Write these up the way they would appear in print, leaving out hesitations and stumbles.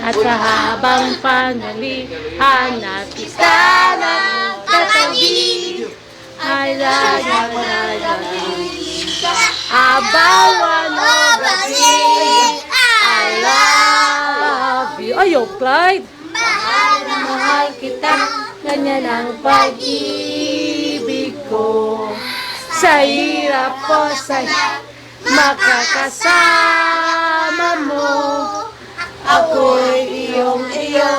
At sa habang panalihan na kita ng katabi, ay abawan o gabi, I love you. Ayo, Clyde. Mahal na Mahal kita, ganyan ang pag-ibig ko. Sa hirap o saya, makakasama mo. Ako'y iyong-iyo,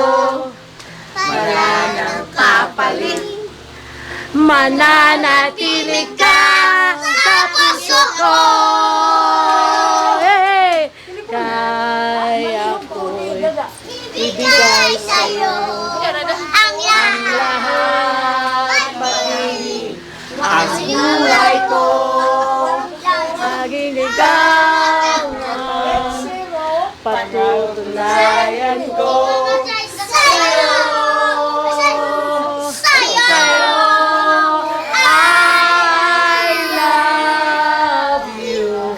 wala nang papalit. Mananatili ka sa puso ko. Hey! Kaya ako'y ibigay sa'yo ang lahat, pag-ibig, ang buhay ko. Maging ligawan, patutunayan ko sa'yo. I love you.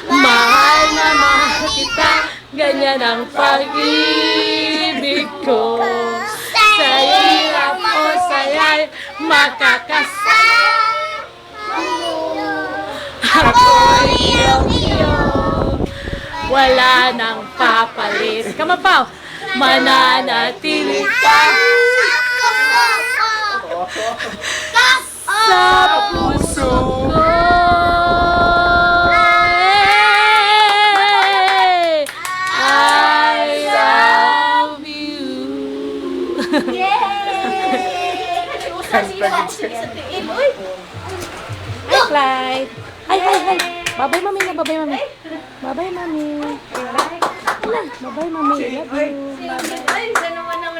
Mahal na mahal kita, ganyan ang pag-ibig ko. Sa hirap o saya'y makakasama mo. Ako'y iyong-iyo, wala nang papalit. Kamapaw, mananatili ka sa puso ko. Hey, I love you. Hi, Clyde. Hi. Bye-bye, mami na. Bye-bye, mami. Bye-bye, mami. Bye-bye, mami. Love you.